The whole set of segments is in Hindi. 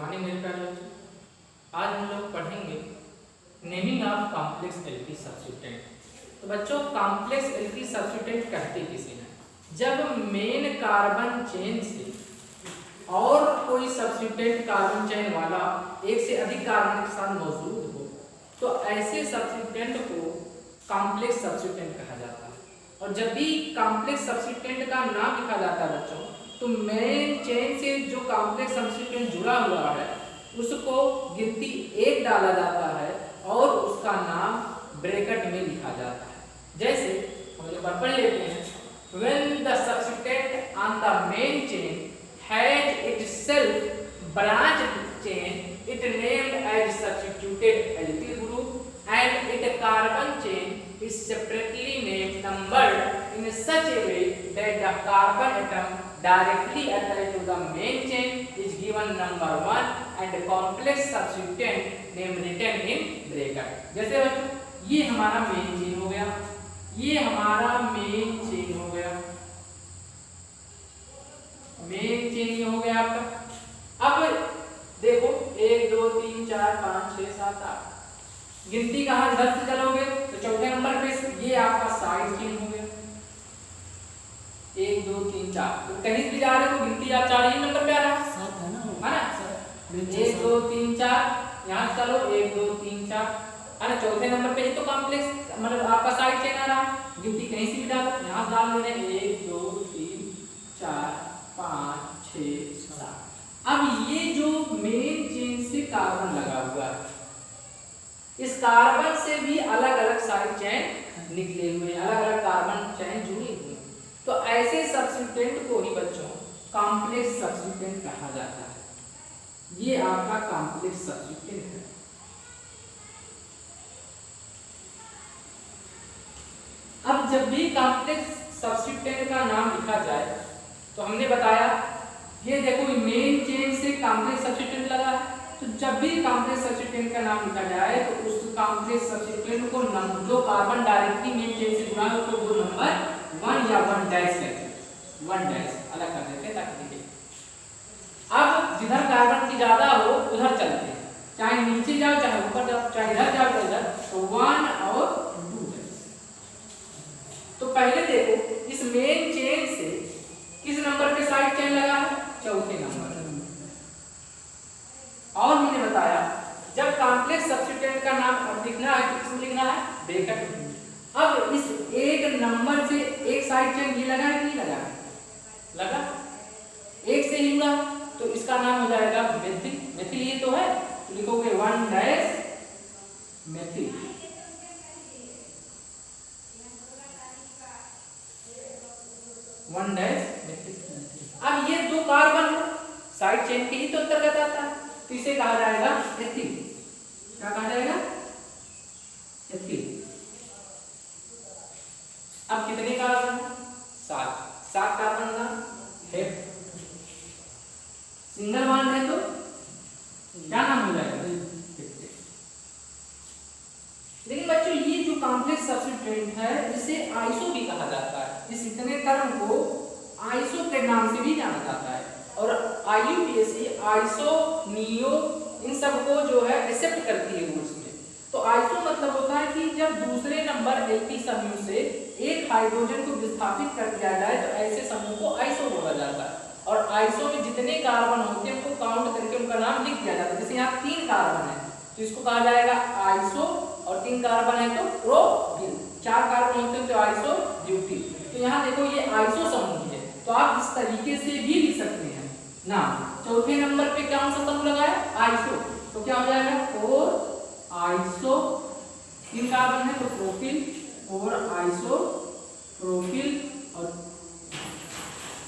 मॉर्निंग मेरे प्यारे बच्चों, आज हम लोग पढ़ेंगे नेमिंग ऑफ कॉम्प्लेक्स एल्की सब्स्टिट्यूटेंट। तो बच्चों, कॉम्प्लेक्स एल्की सब्स्टिट्यूटेंट कहते किसे हैं? जब मेन कार्बन चेन से और कोई सब्स्टिट्यूटेंट कार्बन चेन वाला एक से अधिक कार्बन के साथ मौजूद हो, तो ऐसे सब्स्टिट्यूटेंट को कॉम्प्लेक्स सब्स्टिट्यूटेंट कहा जाता है। और जब भी कॉम्प्लेक्स सब्स्टिट्यूटेंट का नाम लिखा जाता है बच्चों, तो मेन चेन से जो कॉम्प्लेक्स सब्स्टिट्यूटेंट जुड़ा हुआ है उसको गिनती 1 डाला जाता है और उसका नाम ब्रैकेट में लिखा जाता है। जैसे हम एक बार पढ़ लेते हैं, when the substituent on the main chain has itself branched chain, it named as substituted alkyl group and its carbon chain is separately named numbered in such a way that the carbon atom directly attached to the main chain is given number 1 and the complex substituent name written in bracket। जैसे बच्चों ये हमारा मेन चेन हो गया, ये हमारा मेन चेन हो गया, मेन चेन ये हो गया आपका। अब देखो 1 2 3 4 5 6 7 8 गिनती कहाँ 10 से चलोगे तो चौथे नंबर पे ये आपका साइड चेन हो गया। 1 2 3 4 तो कहीं भी जा रहे हो तो गिनती आप 4 ही नंबर पे आ रहा है, साथ है ना, है ना? 1 2 3 4 यहाँ चलो 1 2 3 4 है ना। चौथे नंबर पे ही तो कॉम्प्लेक्स मतलब आपका साइड चेन आ रहा है। गिनती कहीं से भी डालो, यहाँ से डाल दे रहे 1 2 3 4 5 6 7। अब ये जो मेन चेन से कार्बन लगा हुआ है, इस कार्बन से भी अलग अलग साइड चेन निकले हुए हैं, अलग अलग कार्बन चेन जुड़ी हुई हैं। तो ऐसे सब्स्टिट्यूटेंट को ही बच्चों कॉम्प्लेक्स सब्स्टिट्यूटेंट कहा जाता है। ये आपका कॉम्प्लेक्स सब्स्टिट्यूटेंट है। अब जब भी कॉम्प्लेक्स सब्स्टिट्यूटेंट का नाम लिखा जाए तो हमने बताया, ये देखो मेन चेन से कॉम्प्लेक्स सब्स्टिट्यूटेंट लगा है, तो जब भी कॉम्प्लेक्स सब्स्टिट्यूटेंट का नाम लिखा जाए तो उस कॉम्प्लेक्स सब्स्टिट्यूटेंट को जो कार्बन डायरेक्टली मेन चेन से जुड़ा है उसको वो नंबर 1 या 1 डैश कहते हैं। 1 डैश अलग कर देते हैं ताकि दिखे। अब जिधर कार्बन की ज्यादा हो उधर चलते हैं, चाहे नीचे जाओ चाहे ऊपर जाओ, चाहे इधर जाओ चाहे इधर, तो 1 और 2 है। तो पहले देखो इस मेन चेन से किस नंबर पे साइड चेन लगा है? चौथे नंबर। और मैंने बताया जब कॉम्प्लेक्स सब्स्टिट्यूटेंट का नाम अब लिखना है तो किसमें लिखना है? ब्रैकेट में। अब इस एक नंबर से एक साइड चेन ये लगा है कि नहीं लगा है? लगा, एक से ही जुड़ा, तो इसका नाम हो जाएगा मेथिल। मेथिल ये तो है, तो लिखोगे 1 डैश मेथिल। अब ये 2 कार्बन साइड चेन के ही तो अंतर्गत आता है, तो इसे कहा जाएगा एथिल। क्या कहा जाएगा? एथिल। अब कितने कार्बन? 7 कार्बन का है, सिंगल बॉन्ड है, तो क्या नाम हो जाएगा? लेकिन बच्चों ये जो कॉम्प्लेक्स सब्स्टिट्यूटेंट है इसे आइसो भी कहा जाता है। इस इतने टर्म को आइसो के नाम से भी जाना जाता है। और IUPAC आइसो नियो इन सब को जो है एक्सेप्ट करती है रूल्स में। तो आइसो मतलब होता है कि जब दूसरे नंबर एल्की समूह से एक हाइड्रोजन को विस्थापित कर दिया जाए तो ऐसे समूह को आइसो बोला जाता है। और आइसो में जितने कार्बन होते हैं उनको काउंट करके उनका नाम लिख दिया जाता है। जैसे यहाँ 3 कार्बन है तो इसको कहा जाएगा आइसो, और 3 कार्बन है तो प्रोपिल, 4 कार्बन होते हैं तो आइसो ब्यूटिल। तो यहाँ देखो ये आइसो समूह है, तो आप इस तरीके से भी लिख सकते हैं ना। चौथे नंबर पे कौन सा समूह लगा है? आइसो, तो क्या हो जाएगा? 4 आइसो, 3 कार्बन है तो प्रोपिल, 4 आइसो प्रोपिल, और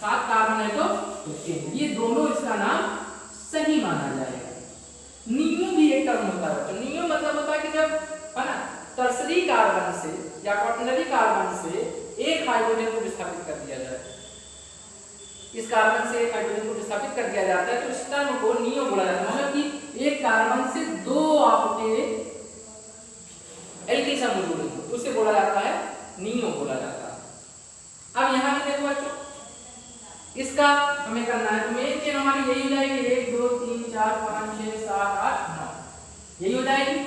7 कार्बन है तो प्रोपेन। ये दोनों इसका नाम सही माना जाएगा। नियो भी एक टर्म होता है तो नियो मतलब होता है कि जब है ना टर्सरी कार्बन से या क्वाटरनरी कार्बन से एक हाइड्रोजन को विस्थापित कर दिया जाए, इस कार्बन से एक हाइड्रोजन को विस्थापित कर दिया जाता है तो इस टर्म को नियो बोला जाता है। मतलब कि एक कार्बन से 2 आपके एल्किल समूह जुड़े हैं, उसे बोला जाता है नियो बोला जाता है। अब यहाँ भी देखो बच्चों, इसका हमें करना है तो मेन चेन हमारी यही जाएगी 1 2 3 4 5 6 7 8 9, यही हो जाएगी।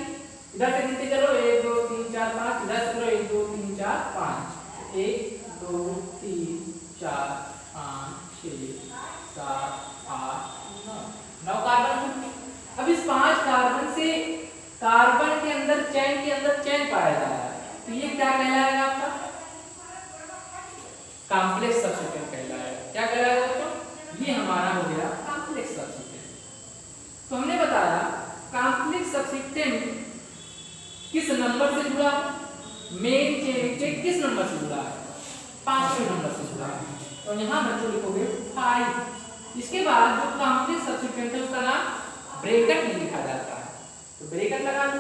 इधर से गिनती करो 1 2 3 4 5, इधर से करो 1 2 3 4 5, 1 2 3 4 5 6 7 8 9 कार्बन। अब इस 5 कार्बन से कार्बन के अंदर चैन पाया जा रहा है, तो ये क्या कहलाएगा आपका? कॉम्प्लेक्स सब्स्टिट्यूएंट कहलाएगा। क्या कहलाएगा बच्चों? ये हमारा हो गया कॉम्प्लेक्स सब्स्टिट्यूएंट। तो हमने बताया कॉम्प्लेक्स सब्स्टिट्यूएंट किस नंबर से जुड़ा? मेन चेन के किस नंबर से जुड़ा है? 5वें नंबर से जुड़ा है। तो यहाँ बच्चों लिखोगे 5। इसके बाद जो कॉम्प्लेक्स सब्स्टिट्यूएंट है उसका नाम ब्रैकेट में लिखा जाता है, तो ब्रैकेट लगा दो।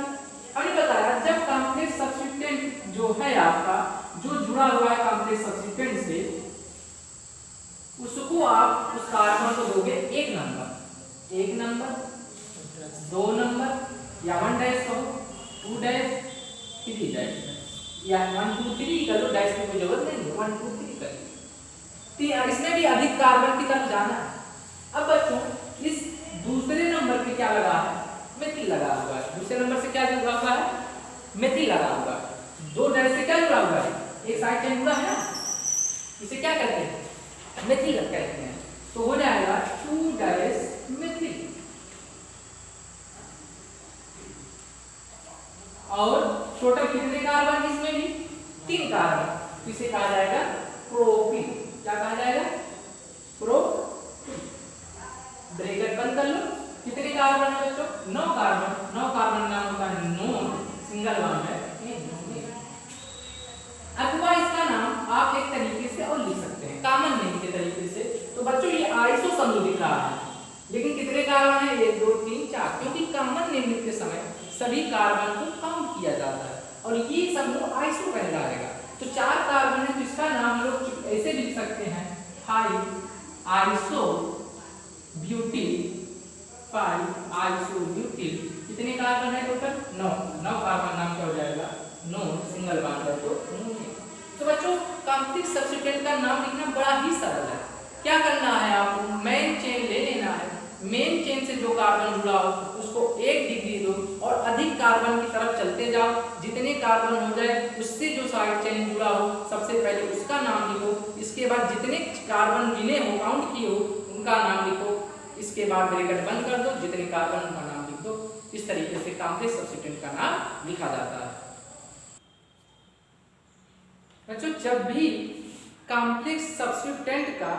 हमने बताया जब कॉम्प्लेक्स सब्स्टिट्यूएंट जो है आपका जो जुड़ा हुआ है कॉम्प्लेक्स सब्स्टिट्यूएंट से, उसको आप उस कार्बन को दोगे 1 नंबर, 2 नंबर या 1 डैश कहो, 2 डैश, 3 डैश, या 1 2 3 कर लो, डैश की कोई जरूरत नहीं है, 1 2 3 कर लो। इसमें भी अधिक कार्बन की तरफ जाना है। अब बच्चों इस दूसरे नंबर पे क्या लगा है? मेथिल लगा हुआ है। दूसरे नंबर से क्या जुड़ा हुआ है? मेथिल लगा हुआ है। 2 डैश से क्या जुड़ा हुआ है? एक साइड चेन जुड़ा है ना, इसे क्या कहते हैं? मेथिल कहते हैं। तो हो जाएगा 2 डैश मेथिल। और टोटल कितने कार्बन इसमें भी? 3 कार्बन। इसे कहा जाएगा प्रोपीन। क्या कहा जाएगा? प्रोपीन। ब्रैकेट बंद कर लो। कितने कार्बन है बच्चों? 9 कार्बन। 9 कार्बन नाम होता है नोन, सिंगल बॉन्ड है। अथवा इसका नाम आप एक तरीके से और लिख सकते हैं कॉमन नेम के तरीके से। तो बच्चों ये आइसो समूह दिख रहा है, लेकिन कितने कार्बन है? 1 2 3 4, क्योंकि कॉमन नेम लिखते समय सभी कार्बन को काउंट किया जाता है और ये समूह आइसो कहलाएगा। तो 4 कार्बन है, तो इसका नाम लोग ऐसे लिख सकते हैं 5 आइसो ब्यूटिल, 5 आइसो ब्यूटिल। कितने कार्बन है टोटल? 9 कार्बन नाम क्या हो जाएगा? नोन, सिंगल बॉन्ड है तो बच्चों कॉम्प्लेक्स सब्स्टिट्यूएंट का नाम लिखना बड़ा ही सरल है। क्या करना है आपको? मेन चेन ले लेना है, मेन चेन से जो कार्बन जुड़ा हो उसको 1 डिग्री दो और अधिक कार्बन की तरफ चलते जाओ। जितने कार्बन हो जाए उससे जो साइड चेन जुड़ा हो सबसे पहले उसका नाम लिखो। इसके बाद जितने कार्बन गिने हो, काउंट किए हो, उनका नाम लिखो। इसके बाद ब्रैकेट बंद कर दो, जितने कार्बन उनका नाम लिख दो। इस तरीके से कॉम्प्लेक्स सब्स्टिट्यूएंट का नाम लिखा जाता है। बच्चों जब भी कॉम्प्लेक्स सब्स्टिट्यूएंट का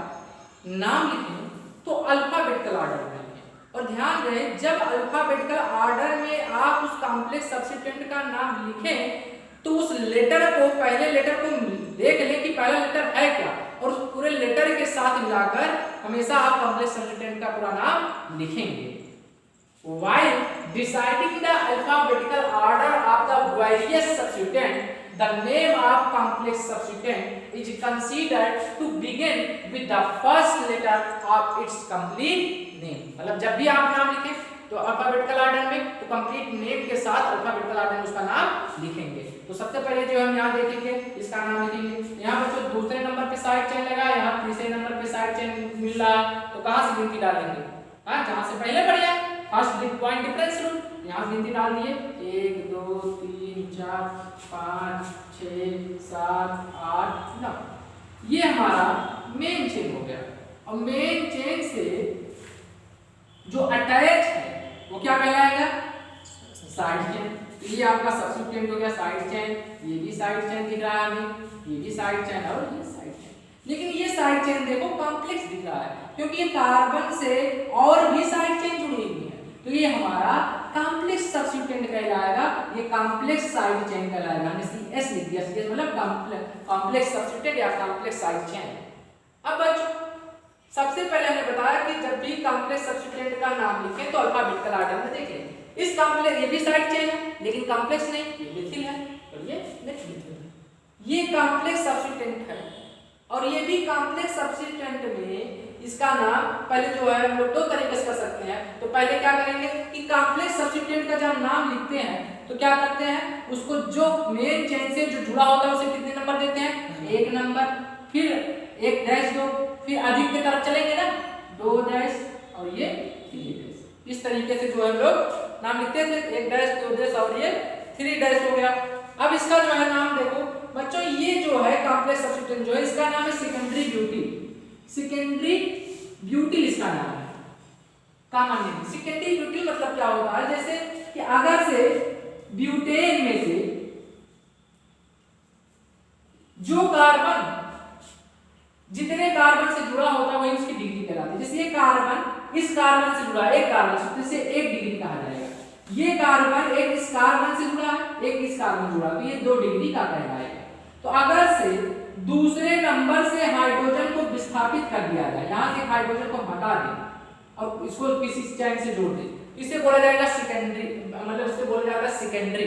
नाम लिखें तो अल्फाबेटिकल ऑर्डर में लिखें। और ध्यान रहे जब अल्फाबेटिकल ऑर्डर में आप उस कॉम्प्लेक्स सब्स्टिट्यूएंट का नाम लिखें तो उस लेटर को, पहले लेटर को देख लें कि पहला लेटर है क्या, और उस पूरे लेटर के साथ मिलाकर हमेशा आप कॉम्प्लेक्स सब्स्टिट्यूएंट का पूरा नाम लिखेंगे। While deciding the alphabetical order of the various substituent, the name of complex substituent is considered to begin with the first letter of its complete name. मतलब जब भी आप नाम लिखें तो अल्फाबेटिकल ऑर्डर में, तो कंप्लीट नेम के साथ अल्फाबेटिकल ऑर्डर में उसका नाम लिखेंगे। तो सबसे पहले जो हम यहाँ देखेंगे इसका नाम लिखेंगे। यहाँ बच्चों दूसरे नंबर पे साइड चेन लगा, यहाँ तीसरे नंबर पे साइड चेन मिल रहा, तो कहाँ से गिनती डालेंगे? हाँ, जहाँ से पहले बढ़ जाए, फर्स्ट पॉइंट डिफरेंस रूल। यहाँ गिनती डाल दिए 1 2 3 4 5 6 7 8 9। ये हमारा मेन चेन हो गया। और मेन चेन से जो अटैच है वो क्या कहलाएगा? Side chain. ये आपका सब्स्टिट्यूएंट हो गया साइड चेन। ये भी साइड चेन दिख रहा है हमें, ये भी साइड चेन और ये साइड चेन। लेकिन ये साइड चेन देखो कॉम्प्लेक्स दिख रहा है क्योंकि ये कार्बन से और भी साइड चेन जुड़ी हुई है, तो ये हमारा कॉम्प्लेक्स सब्स्टिट्यूएंट कहलाएगा। ये कॉम्प्लेक्स साइड चेन कहलाएगा। हमने CS लिख दिया, CS मतलब कॉम्प्लेक्स सब्स्टिट्यूएंट या कॉम्प्लेक्स साइड चेन। अब बच्चों सबसे पहले हमने बताया कि जब भी कॉम्प्लेक्स सब्स्टिट्यूएंट का नाम लिखें तो अल्फाबेटिकल ऑर्डर में देखें। इस कॉम्प्लेक्स, ये भी साइड चेन है लेकिन कॉम्प्लेक्स नहीं, ये मिथिल है और ये मेथिल है। ये कॉम्प्लेक्स सब्स्टिट्यूएंट है और ये भी कॉम्प्लेक्स सब्स्टिट्यूएंट में इसका नाम पहले जो है हम लोग 2 तरीके से कर सकते हैं। तो पहले क्या करेंगे कि कॉम्प्लेक्स सब्स्टिट्यूएंट का जब नाम लिखते हैं तो क्या करते हैं, उसको जो मेन चेन से जो जुड़ा होता है उसे कितने नंबर देते हैं? 1 नंबर, फिर 1 डैश दो, फिर अधिक की तरफ चलेंगे ना 2 डैश और ये 3 डैश। इस तरीके से जो है हम लोग नाम लिखते थे, 1 डैश 2 डैश और ये 3 डैश हो गया। अब इसका जो है नाम देखो बच्चों, ये जो है कॉम्प्लेक्स सब्स्टिट्यूएंट जो है इसका नाम है सेकेंडरी ब्यूटिल। सेकेंडरी ब्यूटिल इसका नाम है। कॉमन नेम सेकेंडरी ब्यूटिल मतलब क्या होता है, जैसे कि अगर से ब्यूटेन में से जो कार्बन जितने कार्बन से जुड़ा होता है वही उसकी डिग्री कहलाती है। जैसे ये कार्बन इस कार्बन से जुड़ा है, एक कार्बन से 1 डिग्री कहा जाएगा। ये कार्बन एक इस कार्बन से जुड़ा है, एक इस कार्बन जुड़ा, तो ये 2 डिग्री का कहलाएगा। तो अगर से दूसरे नंबर से हाइड्रोजन को विस्थापित कर दिया जाए, यहां से हाइड्रोजन को हटा दें और इसको किसी चैन से जोड़ दें, इसे बोला जाएगा सेकेंडरी, मतलब इससे बोला जाएगा सेकेंडरी।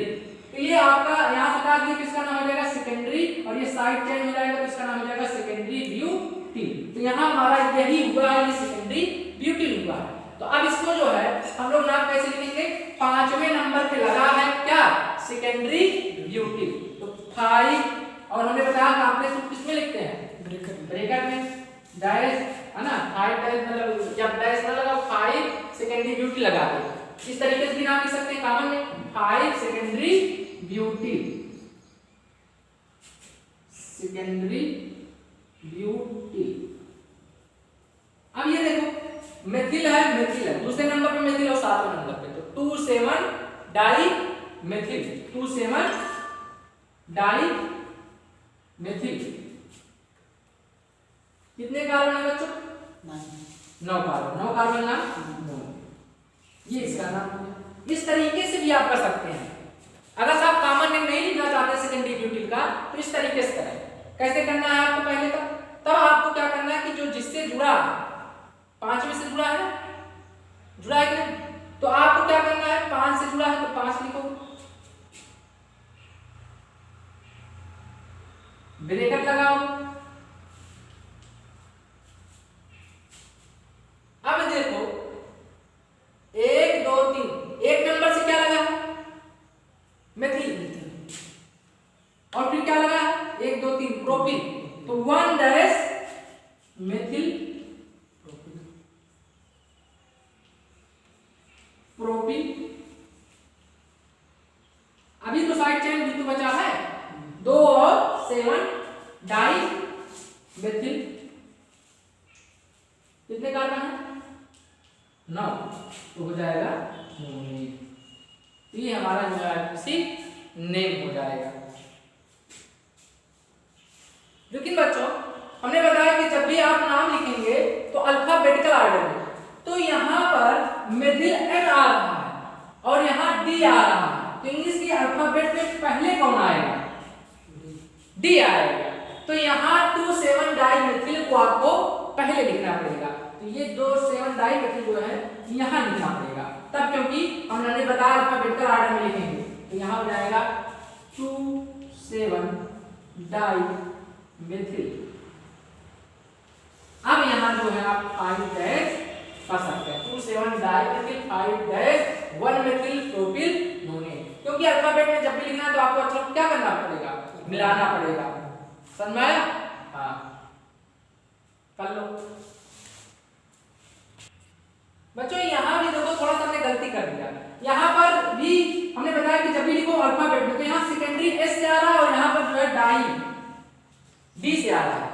तो ये आपका यहाँ से काट दिया, किसका नाम हो जाएगा सेकेंडरी, और ये साइड चेन हो जाएगा तो इसका नाम हो जाएगा सेकेंडरी ब्यूटिल। तो यहाँ हमारा यही हुआ है, ये सेकेंडरी ब्यूटिल हुआ है। तो अब इसको जो है हम लोग नाम कैसे लिखेंगे, 5वें नंबर पे लगा है क्या, सेकेंडरी ब्यूटिल। तो 5, और हमने बताया कॉम्प्लेक्स किसमें लिखते हैं, ब्रैकेट में डैश है ना, 5 डैश मतलब जब डैश ना लगा 5 सेकेंडरी ब्यूटिल लगा दे। इस तरीके से भी नाम लिख सकते हैं कॉमन में, 5 सेकेंडरी ब्यूटिल, सेकेंडरी ब्यूटिल। अब ये देखो मेथिल है, दूसरे नंबर पे मेथिल और 7वें नंबर पे, तो 2,7 डाई मेथिल, 2,7 डाई मेथिल। कितने कार्बन है बच्चों, 9 कार्बन, 9 कार्बन नाम, ये इसका नाम है। इस तरीके से भी आप कर सकते हैं। अगर आप कॉमन नेम नहीं लिखना चाहते सेकेंडरी ब्यूटिल का, तो इस तरीके से करें। कैसे करना है आपको, पहले तब आपको क्या करना है कि जो जिससे जुड़ा 5वें से जुड़ा है, जुड़ा है कि नहीं, तो आपको क्या करना है, 5 से जुड़ा है तो 5 लिखो, ब्रैकेट लगाओ। अब देखो 1 2 3, एक नंबर से क्या लगा है, मेथिल, और फिर क्या लगा है 1 2 3 प्रोपिल, तो 1 डैश मेथिल प्रोपिल। अभी तो साइड चेन भी तो बचा है, 2 और 7 डाई मेथिल। कितने कार्बन है, 9, तो हो जाएगा मोनिक। ये हमारा जो है किसी नेम हो जाएगा। लेकिन बच्चों हमने बताया कि जब भी आप नाम लिखेंगे तो अल्फाबेटिकल ऑर्डर में, तो यहाँ पर मेथिल N आ रहा है और यहाँ D आ रहा है, तो इंग्लिश के अल्फाबेट में पहले कौन आएगा, D आएगा। तो यहाँ 2,7 डाई मेथिल को आपको पहले लिखना पड़ेगा। तो ये 2,7 डाई मेथिल जो है यहाँ लिखना पड़ेगा तब, क्योंकि हमने बताया अल्फाबेटिकल ऑर्डर में लिखेंगे। तो यहाँ हो जाएगा 2,7 डाई मेथिल। अब यहाँ जो है आप 5 डैश कर सकते हैं, 2,7 di methyl 5 dash 1 methyl propyl nonate. क्योंकि अल्फाबेट में जब भी लिखना है तो आपको अच्छा क्या करना पड़ेगा, मिलाना पड़ेगा। समझ में आया, हाँ कर लो बच्चों। यहाँ भी देखो थोड़ा सा हमने गलती कर दिया, यहाँ पर भी हमने बताया कि जब भी लिखो अल्फाबेट में, तो यहाँ सेकेंडरी S से आ रहा है और यहाँ पर जो है डाई D से आ रहा है।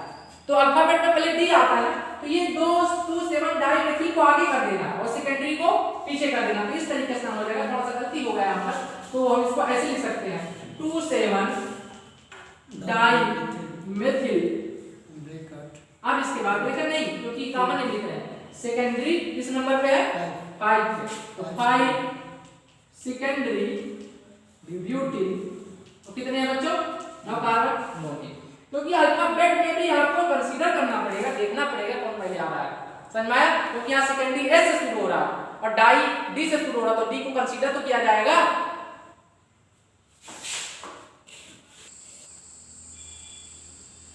तो अल्फाबेट में पहले D आता है, तो ये 2,7 डाई मेथिल को आगे कर देना और सेकेंडरी को पीछे कर देना। तो इस तरीके से हो जाएगा, थोड़ा सा गलती हो गया यहाँ पर, तो हम इसको ऐसे लिख सकते हैं 2,7 डाई मेथिल। अब इसके बाद ब्रैकेट नहीं, क्योंकि कॉमन नहीं लिख रहे हैं, सेकेंडरी किस नंबर पे है 5 पे, तो 5 सेकेंडरी ब्यूटिल। तो कितने हैं बच्चों, 9 कार्बन मोनिक। क्योंकि अल्फाबेट में भी आपको कंसीडर करना पड़ेगा, देखना पड़ेगा कौन पहले आ रहा है। समझ में आया, क्योंकि यहाँ सेकेंडरी S से शुरू हो रहा है और डाई D से शुरू हो रहा है, तो D को कंसीडर तो किया जाएगा।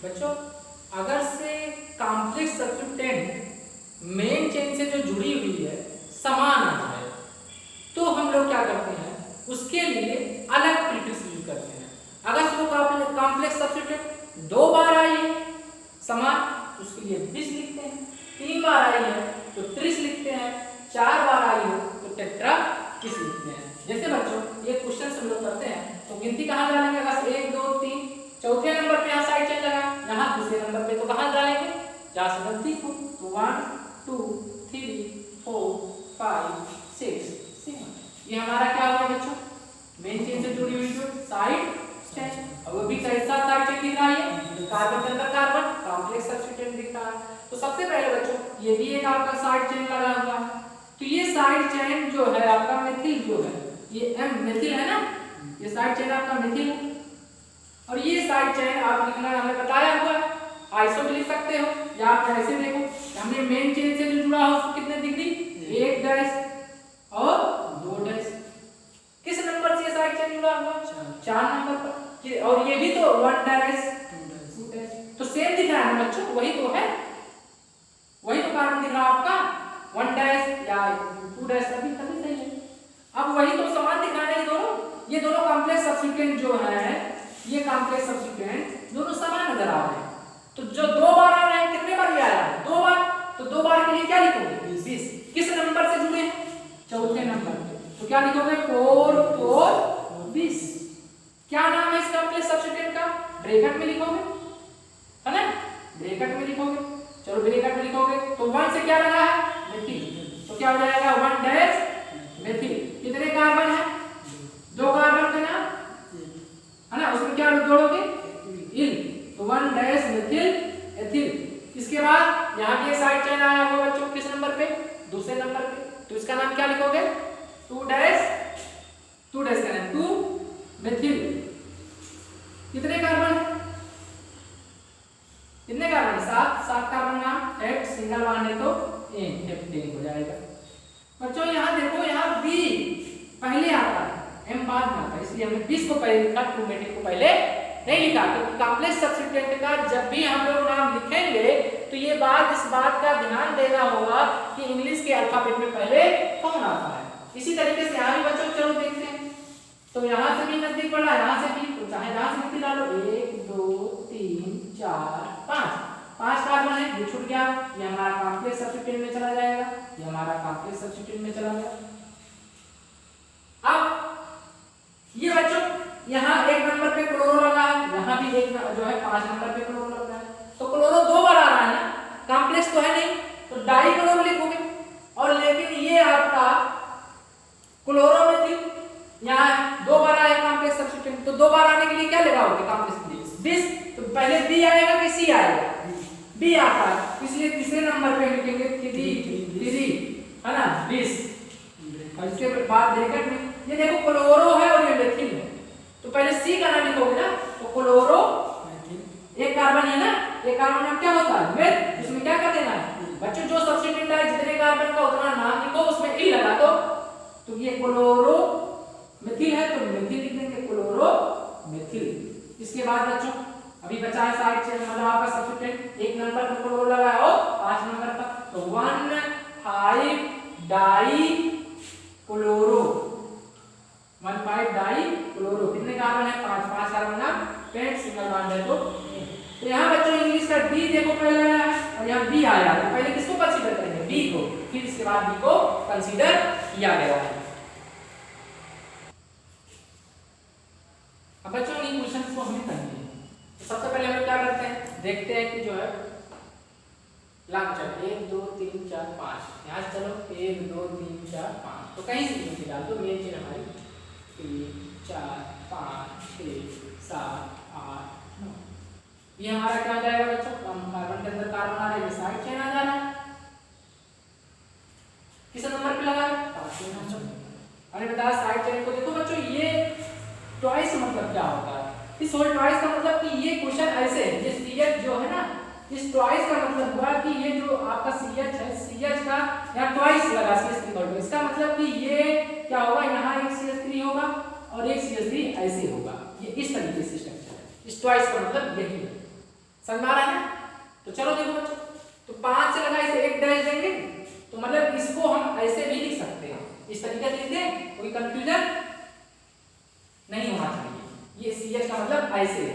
बच्चों अगर से कॉम्प्लेक्स सब्स्टिट्यूएंट मेन चेन से जो जुड़ी हुई है समान आ जाए, तो हम लोग क्या करते हैं, उसके लिए अलग प्रीफिक्स यूज करते हैं। अगर वो कॉम्प्लेक्स सब्स्टिट्यूएंट 2 बार आई है समान, उसके लिए 20 लिखते हैं, 3 बार आई है तो 30 लिखते हैं, 4 बार आई है तो साइड चेन, और वो भी कैसा साइड चेन दिख रहा है, कार्बन के अंदर कार्बन कॉम्प्लेक्स सब्स्टिट्यूएंट दिख रहा है। तो सबसे पहले बच्चों ये भी एक आपका साइड चेन लगा हुआ है, तो ये साइड चेन जो है आपका मेथिल जो है, ये M मेथिल है ना, ये साइड चेन आपका मेथिल है। और ये साइड चेन आप लिखना हमने बताया हुआ है, आइसो भी लिख सकते हो, या आप ऐसे देखो हमने मेन चेन से जो जुड़ा हो उसको कितने डिग्री, 1 डैश और 2 डैश। किस नंबर से ये साइड चेन जुड़ा हुआ, 4 नंबर पर, और ये भी तो 1 डैश 2 डैश, तो सेम दिख रहा है ना बच्चों, वही तो है, वही तो कार्बन दिख रहा है आपका 1 डैश या 2 डैश, अभी तभी सही है। अब वही तो समान दिख रहा है ये दोनों कॉम्प्लेक्स सब्स्टिट्यूएंट जो है, ये कॉम्प्लेक्स सब्स्टिट्यूएंट दोनों समान नजर आ रहे हैं। तो जो 2 बार आ रहे हैं, कितने बार ये आया है, 2 बार, तो 2 बार के लिए क्या लिखोगे, 20। किस नंबर से जुड़े हैं, चौथे नंबर पे, तो क्या लिखोगे 4 4 20। क्या नाम है इस कॉम्प्लेक्स सब्स्टिट्यूएंट का, ब्रैकेट में लिखोगे, है ना, ब्रैकेट में लिखोगे। चलो ब्रैकेट में लिखोगे तो 1 से क्या लगा है, मेथिल, तो क्या हो जाएगा 1 डैश मेथिल। कितने कार्बन है, 2 कार्बन का नाम है ना, उसमें क्या जोड़ोगे, इल, तो 1 डैश मेथिल एथिल। इसके बाद यहाँ पे साइड चेन आया हुआ बच्चों, किस नंबर पे, दूसरे नंबर पे, तो इसका नाम क्या लिखोगे 2 डैश का नाम 2 मेथिल। कितने कार्बन, कितने कार्बन, 7 कार्बन नाम, हेप्ट सिंगल बॉन्ड है तो हेप्टेन हो जाएगा। बच्चों यहाँ देखो, यहाँ बी पहले आता है, M बाद में आता है, इसलिए हमने 20 को पहले लिखा, 2 मेथिल को पहले नहीं लिखा। क्योंकि कॉम्प्लेक्स सब्स्टिट्यूएंट का जब भी हम लोग नाम लिखेंगे तो ये बात, इस बात का ध्यान देना होगा कि इंग्लिश के अल्फाबेट में पहले कौन आता है। इसी तरीके से यहाँ भी बच्चों चलो देखते हैं, तो यहाँ से भी नजदीक पड़ा, यहाँ से भी, तो चाहे जहाँ से भी डालो, 1 2 3 4 5 कार्बन है, ये छूट गया, ये हमारा कॉम्प्लेक्स सब्स्टिट्यूएंट में चला जाएगा, ये हमारा कॉम्प्लेक्स सब्स्टिट्यूएंट में चला गया। अब ये बच्चों यहाँ 1 नंबर पे क्लोरो लगा है, यहाँ भी एक जो है 5 नंबर पे क्लोरो लग रहा है, तो क्लोरो 2 बार आ रहा है ना, कॉम्प्लेक्स तो है नहीं, तो डाई क्लोरो लिखोगे। और लेकिन ये आपका क्लोरो मेथिल यहाँ 2 बार आया कॉम्प्लेक्स सब्स्टिट्यूएंट, तो 2 बार आने के लिए क्या लगाओगे कॉम्प्लेक्स 20, तो पहले बी आएगा कि सी आएगा, बी आता है, इसलिए तीसरे नंबर पे लिखेंगे 3 है ना 20। और इसके बाद ब्रैकेट में ये देखो क्लोरो है और ये मेथिल है, तो पहले सी का नाम लिखोगे ना, तो क्लोरो मेथिल, एक कार्बन है ना, एक कार्बन नाम क्या होता है मेथ, उसमें क्या कर देना है बच्चों, जो सब्स्टिट्यूएंट है जितने कार्बन का उतना नाम लिखो, उसमें ई लगा दो, तो ये क्लोरो मेथिल है तो मेथिल लिख देंगे, क्लोरो मेथिल। इसके बाद बच्चों अभी बचा है साइड चेन, मतलब आपका सब्स्टिट्यूएंट 1 नंबर पर क्लोरो लगा है और 5 नंबर पर, तो 1,5 डाई क्लोरो, 1,5 डाई क्लोरो। कितने कार्बन है, 5 कार्बन ना, पेंट सिंगल बॉन्ड है तो यहाँ बच्चों इंग्लिश का डी देखो पहले आया है और यहाँ बी आया है, पहले किसको कंसीडर करेंगे, बी को, फिर इसके बाद बी को कंसीडर किया गया है। अब बच्चों इन क्वेश्चंस को हमें करने हैं, तो सबसे पहले हम क्या करते हैं, देखते हैं कि जो है लाभ चल 1 2 3 4 5, यहाँ से चलो 1 2 3 4 5, तो कहीं से भी डाल दो, मेन चीज हमारी 3 4 5 6 7 8 9, ये हमारा क्या हो जाएगा बच्चों, कार्बन के अंदर कार्बन आ रहा है, ये साइड चेन आ जा रहा है, किस नंबर पे लगा है, 5वें नंबर। अरे बताया साइड चेन को देखो बच्चों, ये ट्वाइस मतलब क्या होता है, इस होल ट्वाइस का मतलब कि ये क्वेश्चन ऐसे है, ये सीएच जो है ना, इस ट्वाइस का मतलब हुआ कि ये जो आपका सीएच है, सीएच का यहाँ ट्वाइस लगा CH3, इसका मतलब कि ये क्या होगा, यहाँ एक CH3 होगा और एक CH3 ऐसे होगा, ये इस तरीके से स्ट्रक्चर है, इस ट्वाइस का मतलब यही है, समझ आ रहा है ना। तो चलो देखो बच्चों, तो 5 से लगा इसे 1 डैश देंगे, तो मतलब इसको हम ऐसे भी लिख सकते हैं, इस तरीके से लिख दें, कोई कंफ्यूजन नहीं होना चाहिए, ये CH का मतलब ऐसे है,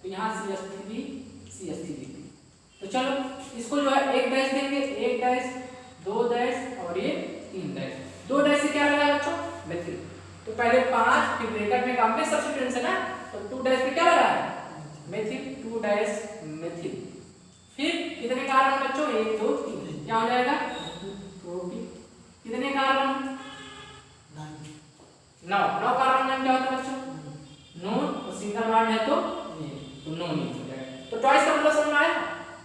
तो यहाँ CH3 तो चलो इसको जो है 1 डैश देंगे, 1 डैश 2 डैश और ये 3 डैश, 2 डैश से क्या लगा बच्चों, मेथिल, तो पहले 5, फिर ब्रैकेट में कॉम्प्लेक्स सब्स्टिट्यूएंट है ना, तो 2 डैश पे क्या लगा है, मेथिल, 2 डैश मेथिल। फिर कितने कार्बन बच्चों, 1 2 3, क्या हो जाएगा, कितने कार्बन, 9 कार्बन नाम क्या होता है बच्चों, डिमांड है तो नो नीड हो जाएगा। तो ट्वाइस का मतलब समझ में आया,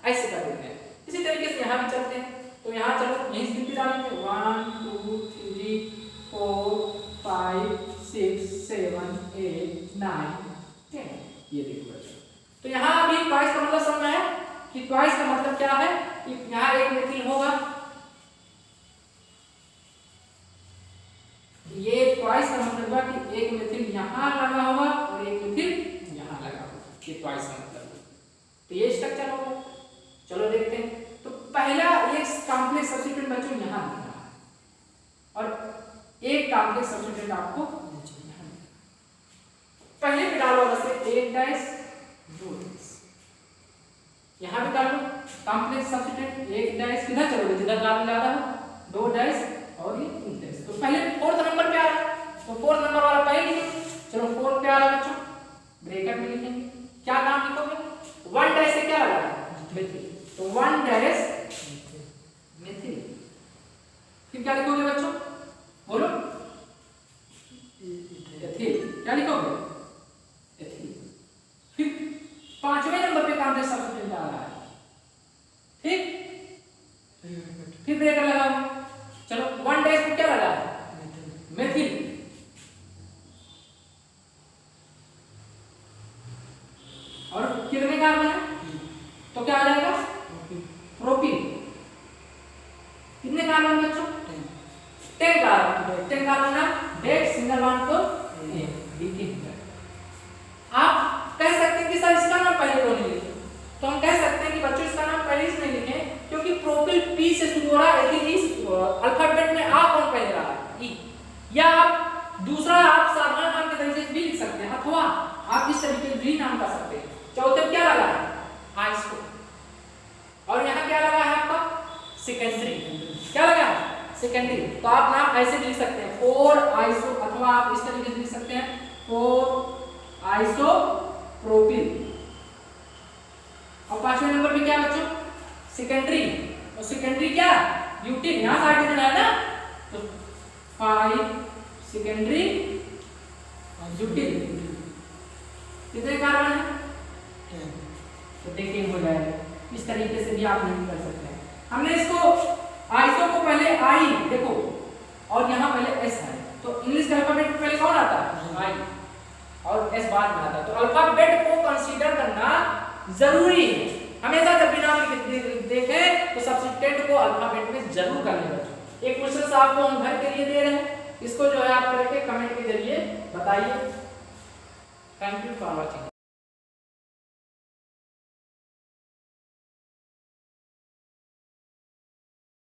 ऐसे कर देते हैं। इसी तरीके से यहाँ भी चलते हैं, तो यहाँ चलो यहीं से गिनती डालेंगे 1 2 3 4 5 6 7 8 9 10, ये देखो बच्चों। तो यहाँ अभी ट्वाइस का मतलब समझ में आया कि ट्वाइस का मतलब क्या है कि यहाँ एक मेथिल होगा, ये ट्वाइस का मतलब है कि एक मेथिल यहाँ लगा होगा और एक मेथिल यहाँ लगा होगा, ये ट्वाइस का मतलब है। तो ये स्ट्रक्चर होगा। चलो देखते हैं। तो पहला एक कॉम्प्लेक्स सब्स्टिट्यूएंट बच्चों यहाँ लिखना है और एक कॉम्प्लेक्स सब्स्टिट्यूएंट आपको पहले पे डालो वैसे 1 डैश 2 डैश, यहाँ भी डालो कॉम्प्लेक्स सब्स्टिट्यूएंट 1 डैश, किधर चलोगे जिधर डालने जा रहा हो 2 डैश और ये 3 डैश। तो पहले 4th नंबर पे आ रहा है, तो 4th नंबर वाला पहले लिखेंगे। चलो 4 पे आ रहा है बच्चों, ब्रैकेट में लिखेंगे, क्या नाम लिखोगे 1 डैश से क्या लगा है मेथिल, तो 1 डैश मेथिल। फिर क्या लिखोगे बच्चों, बोलो एथिल, क्या लिखोगे एथिल। फिर 5वें नंबर पे कॉम्प्लेक्स सब्स्टिट्यूएंट आ रहा है, ठीक, फिर ब्रैकेट लगाओ। चलो 1 डैश पे क्या लगा है मेथिल, और कितने कार्बन है तो क्या आ जाएगा प्रोपीन। कितने कार्बन बच्चों 10 कार्बन, 10 कार्बन है डेट सिंगल बॉन्ड तो आप कह सकते हैं कि सर इसका नाम पहले क्यों नहीं लिखे, तो हम कह सकते हैं कि बच्चों इसका नाम पहले इसलिए लिखे क्योंकि प्रोपिल पी से शुरू हो रहा है, एथिल ई से शुरू हो रहा है, अल्फाबेट में आ कौन पहले रहा है ई, या आप दूसरा आप साधारण नाम के तरीके से भी लिख सकते हैं अथवा आप इस तरीके से भी नाम कर सकते हैं। चौथे क्या लगा है आइसो, और यहाँ क्या लगा है आपका सेकेंडरी, क्या लगा है सेकेंडरी, तो आप नाम ऐसे भी लिख सकते हैं 4 आइसो, अथवा आप इस तरीके से लिख सकते हैं 4 आइसोप्रोपिल। और 5वें नंबर पे क्या बच्चों सेकेंडरी, और सेकेंडरी क्या ब्यूटेन, यहाँ हाइड्रोजन है ना, तो 5 सेकेंडरी ब्यूटेन। कितने कार्बन है तो देखिए हो जाएगा। इस तरीके से भी आप नहीं कर सकते हैं। हमने इसको आइसो को पहले आई देखो और यहाँ पहले एस है, तो इंग्लिश के अल्फाबेट में पहले कौन आता है आई और एस बाद में आता है, तो अल्फाबेट को कंसीडर करना जरूरी है। हमेशा जब भी नाम देखें तो सब्स्टिट्यूएंट को अल्फाबेट में जरूर कर लेना। एक क्वेश्चन आपको हम घर के लिए दे रहे हैं, इसको जो है आप करके कमेंट के जरिए बताइए। Thank you for watching.